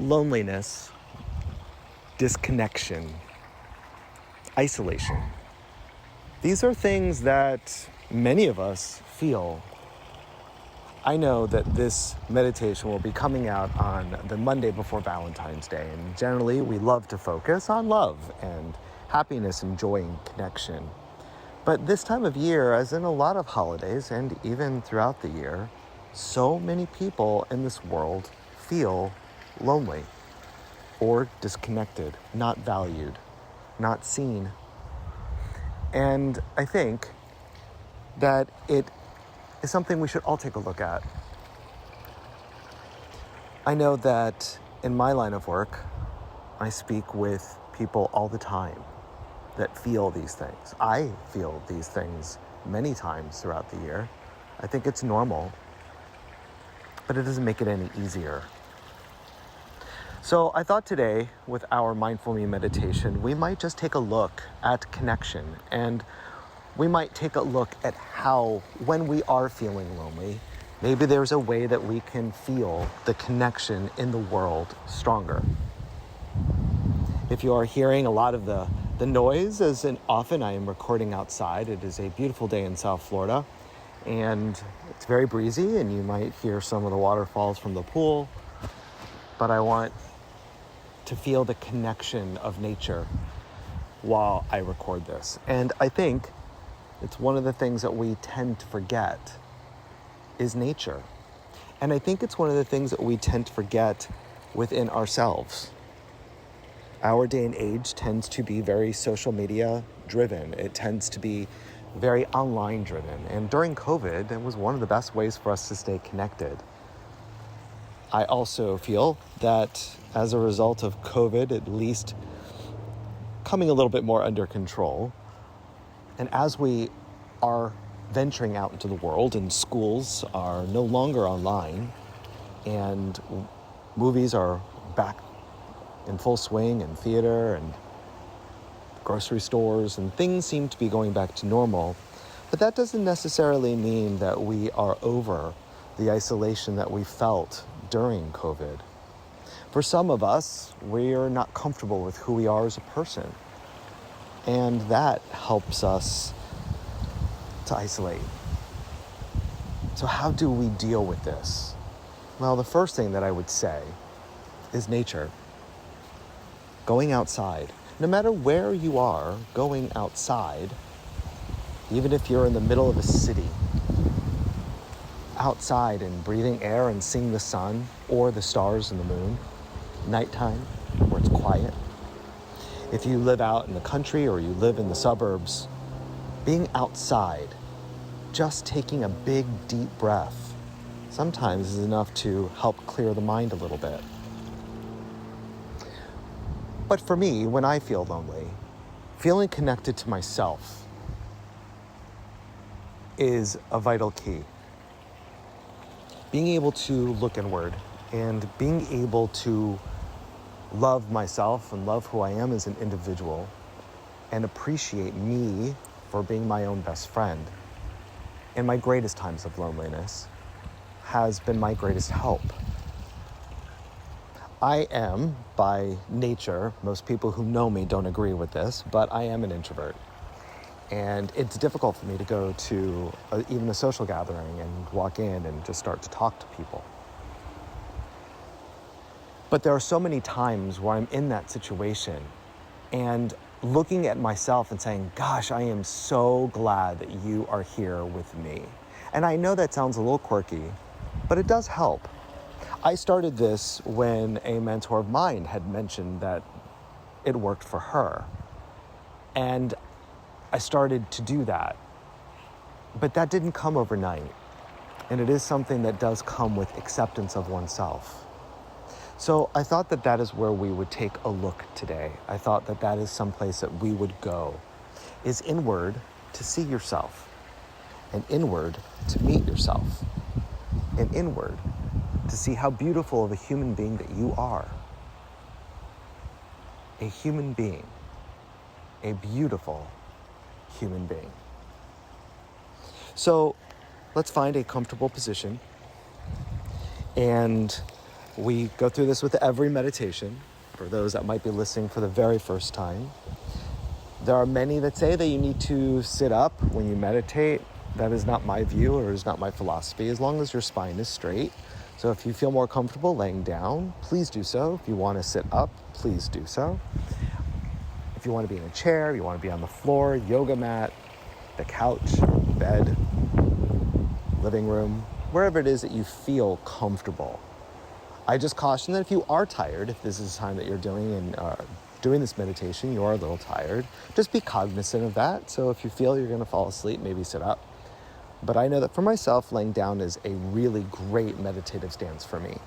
loneliness, disconnection, isolation. These are things that many of us feel. I know that this meditation will be coming out on the Monday before Valentine's Day, and generally we love to focus on love and happiness and joy and connection. But this time of year, as in a lot of holidays and even throughout the year, so many people in this world feel lonely or disconnected, not valued, not seen. And I think that it is something we should all take a look at. I know that in my line of work, I speak with people all the time that feel these things. I feel these things many times throughout the year. I think it's normal, but it doesn't make it any easier. So I thought today, with our mindFULLme meditation, we might just take a look at connection, and we might take a look at how, when we are feeling lonely, maybe there's a way that we can feel the connection in the world stronger. If you are hearing a lot of the noise, as in often I am recording outside, it is a beautiful day in South Florida, and it's very breezy, and you might hear some of the waterfalls from the pool, but I want to feel the connection of nature while I record this. And I think it's one of the things that we tend to forget is nature. And I think it's one of the things that we tend to forget within ourselves. Our day and age tends to be very social media driven. It tends to be very online driven. And during COVID, it was one of the best ways for us to stay connected. I also feel that as a result of COVID, at least coming a little bit more under control, and as we are venturing out into the world and schools are no longer online and movies are back in full swing and theater and grocery stores and things seem to be going back to normal, but that doesn't necessarily mean that we are over the isolation that we felt during COVID. For some of us, we're not comfortable with who we are as a person, and that helps us to isolate. So how do we deal with this? Well, the first thing that I would say is nature. Going outside. No matter where you are, going outside, even if you're in the middle of a city, outside and breathing air and seeing the sun or the stars and the moon, nighttime where it's quiet. If you live out in the country or you live in the suburbs, being outside, just taking a big deep breath, sometimes is enough to help clear the mind a little bit. But for me, when I feel lonely, feeling connected to myself is a vital key. Being able to look inward and being able to love myself and love who I am as an individual and appreciate me for being my own best friend in my greatest times of loneliness has been my greatest help. I am, by nature, most people who know me don't agree with this, but I am an introvert. And it's difficult for me to go to even a social gathering and walk in and just start to talk to people. But there are so many times where I'm in that situation and looking at myself and saying, gosh, I am so glad that you are here with me. And I know that sounds a little quirky, but it does help. I started this when a mentor of mine had mentioned that it worked for her. And I started to do that. But that didn't come overnight. And it is something that does come with acceptance of oneself. So I thought that that is where we would take a look today. I thought that that is someplace that we would go, is inward to see yourself, and inward to meet yourself, and inward to see how beautiful of a human being that you are. A human being, a beautiful human being. So let's find a comfortable position, and We go through this with every meditation. For those that might be listening for the very first time, there are many that say that you need to sit up when you meditate. That is not my view or is not my philosophy, as long as your spine is straight. So if you feel more comfortable laying down, please do so. If you want to sit up, please do so. If you want to be in a chair, you want to be on the floor, yoga mat, the couch, bed, living room, wherever it is that you feel comfortable. I just caution that if you are tired, if this is the time that you're doing this meditation, you are a little tired, just be cognizant of that. So if you feel you're going to fall asleep, maybe sit up. But I know that for myself, laying down is a really great meditative stance for me.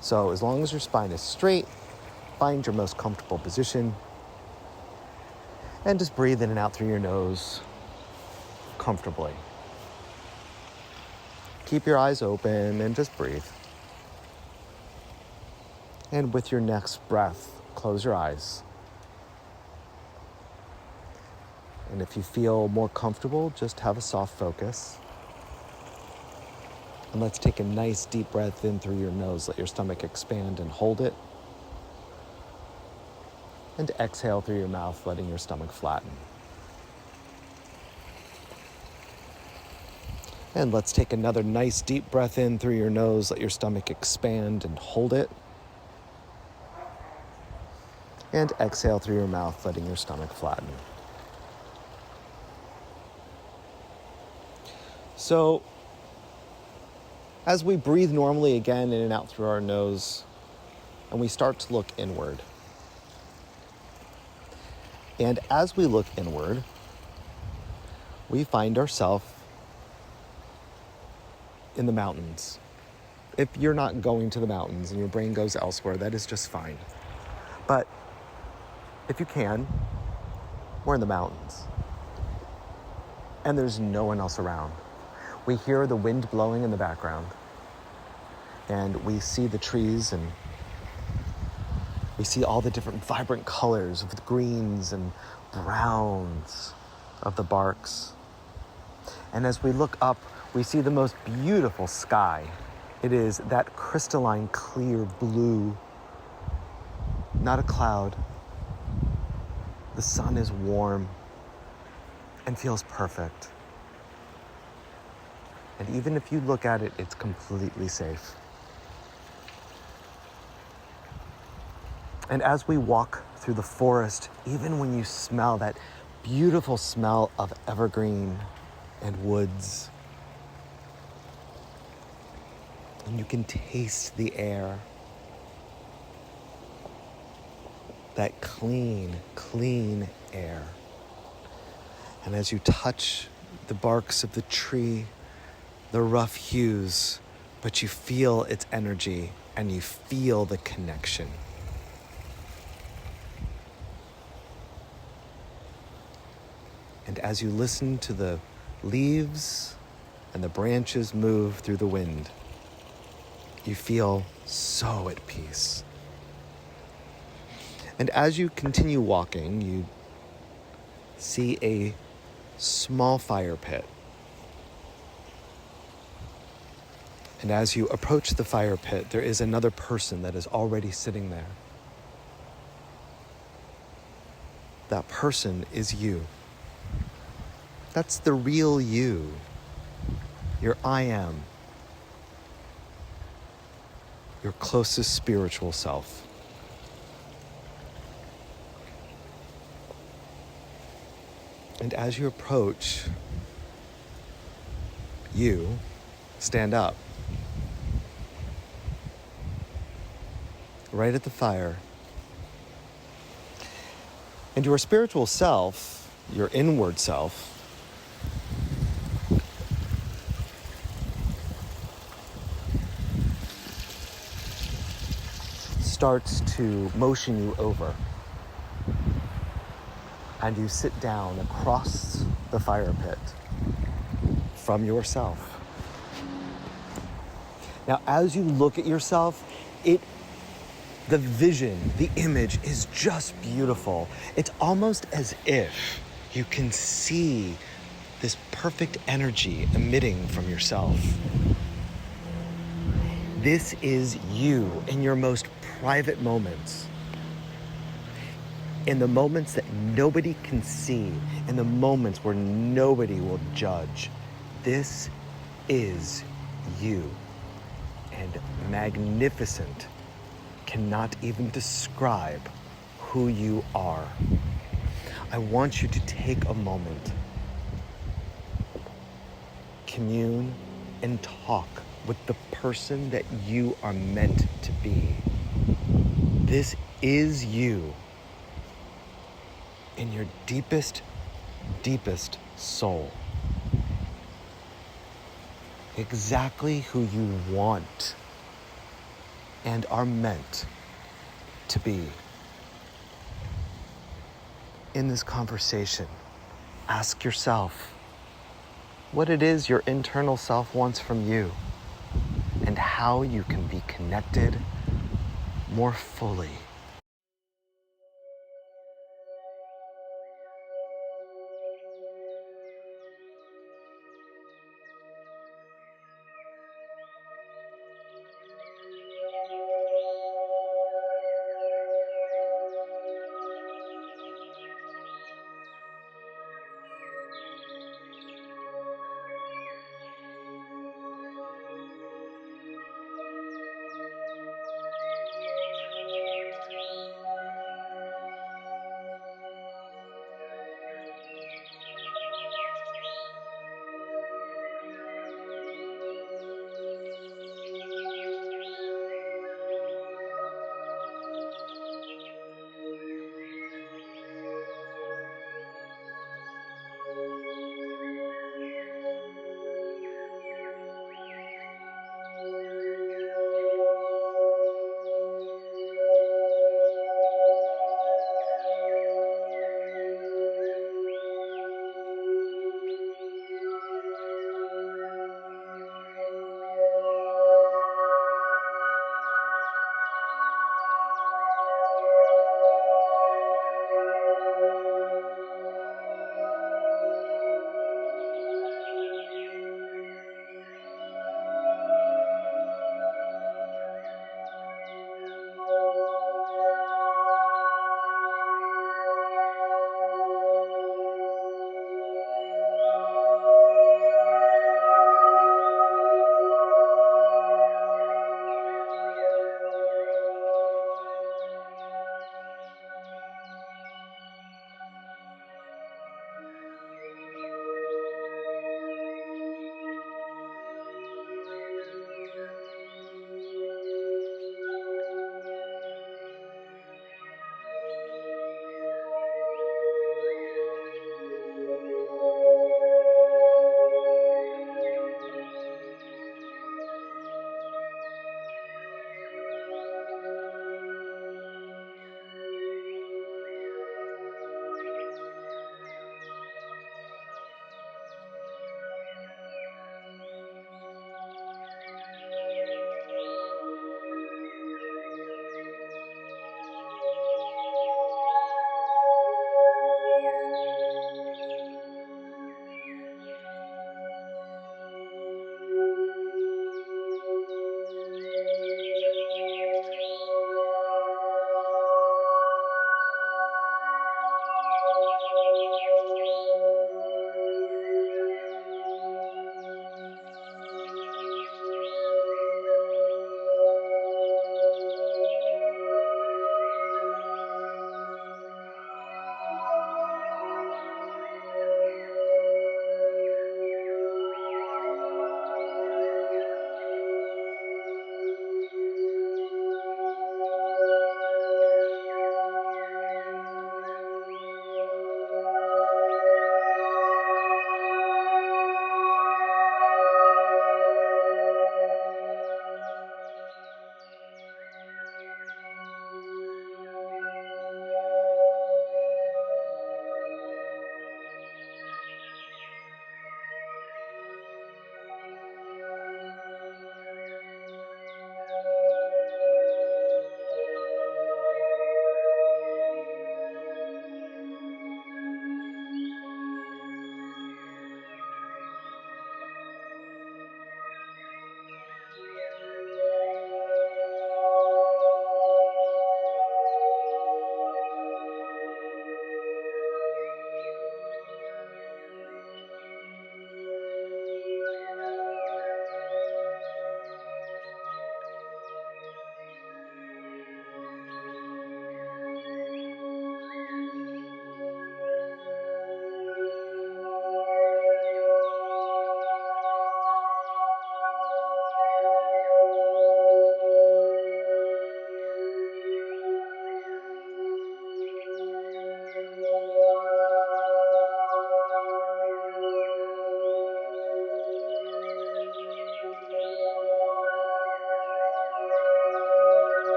So as long as your spine is straight, find your most comfortable position and just breathe in and out through your nose comfortably. Keep your eyes open and just breathe. And with your next breath, close your eyes. And if you feel more comfortable, just have a soft focus. And let's take a nice deep breath in through your nose. Let your stomach expand and hold it. And exhale through your mouth, letting your stomach flatten. And let's take another nice deep breath in through your nose. Let your stomach expand and hold it. And exhale through your mouth, letting your stomach flatten. So, as we breathe normally again in and out through our nose, and we start to look inward. And as we look inward, we find ourselves in the mountains. If you're not going to the mountains and your brain goes elsewhere, that is just fine. But if you can, we're in the mountains. And there's no one else around. We hear the wind blowing in the background. And we see the trees and we see all the different vibrant colors of the greens and browns of the barks. And as we look up, we see the most beautiful sky. It is that crystalline, clear blue, not a cloud. The sun is warm and feels perfect. And even if you look at it, it's completely safe. And as we walk through the forest, even when you smell that beautiful smell of evergreen and woods, and you can taste the air, that clean, clean air. And as you touch the barks of the tree, the rough hues, but you feel its energy and you feel the connection. And as you listen to the leaves and the branches move through the wind, you feel so at peace. And as you continue walking, you see a small fire pit. And as you approach the fire pit, there is another person that is already sitting there. That person is you. That's the real you. Your I am. Your closest spiritual self. And as you approach, you stand up. Right at the fire. And your spiritual self, your inward self, starts to motion you over. And you sit down across the fire pit from yourself. Now, as you look at yourself, the vision, the image is just beautiful. It's almost as if you can see this perfect energy emitting from yourself. This is you in your most private moments. In the moments that nobody can see, in the moments where nobody will judge. This is you. And magnificent cannot even describe who you are. I want you to take a moment, commune and talk with the person that you are meant to be. This is you in your deepest, deepest soul. Exactly who you want and are meant to be. In this conversation, ask yourself what it is your internal self wants from you and how you can be connected more fully.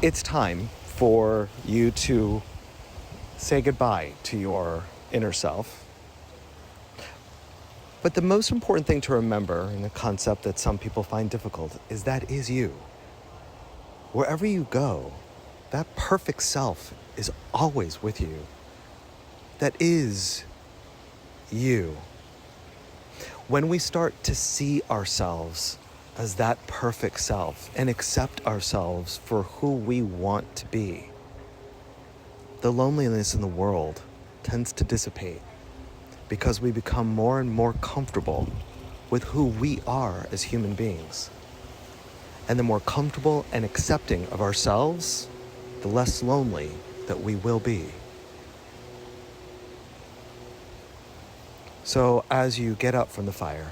It's time for you to say goodbye to your inner self. But the most important thing to remember, and a concept that some people find difficult, is that is you. Wherever you go, that perfect self is always with you. That is you. When we start to see ourselves as that perfect self and accept ourselves for who we want to be, the loneliness in the world tends to dissipate because we become more and more comfortable with who we are as human beings. And the more comfortable and accepting of ourselves, the less lonely that we will be. So as you get up from the fire,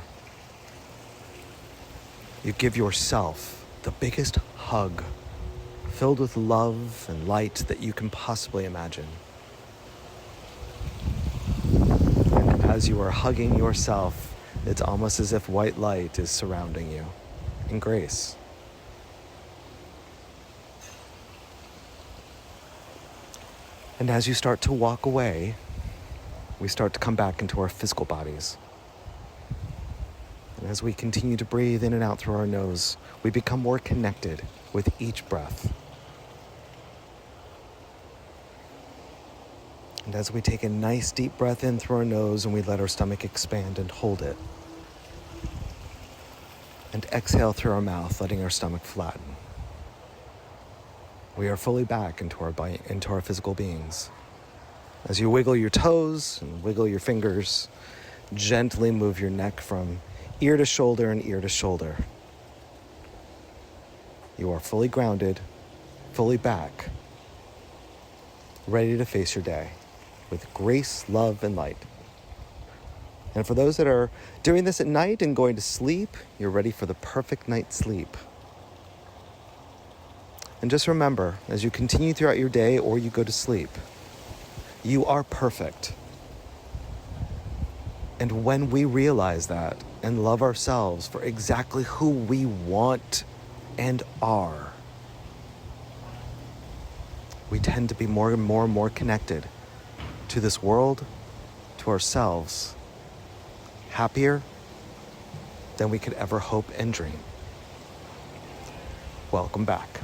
you give yourself the biggest hug, filled with love and light that you can possibly imagine. And as you are hugging yourself, it's almost as if white light is surrounding you in grace. And as you start to walk away, we start to come back into our physical bodies. And as we continue to breathe in and out through our nose, we become more connected with each breath. And as we take a nice deep breath in through our nose and we let our stomach expand and hold it. And exhale through our mouth, letting our stomach flatten. We are fully back into our physical beings. As you wiggle your toes and wiggle your fingers, gently move your neck from ear to shoulder and ear to shoulder. You are fully grounded, fully back, ready to face your day with grace, love, and light. And for those that are doing this at night and going to sleep, you're ready for the perfect night's sleep. And just remember, as you continue throughout your day or you go to sleep, you are perfect. And when we realize that and love ourselves for exactly who we want and are, we tend to be more and more connected to this world, to ourselves, happier than we could ever hope and dream. Welcome back.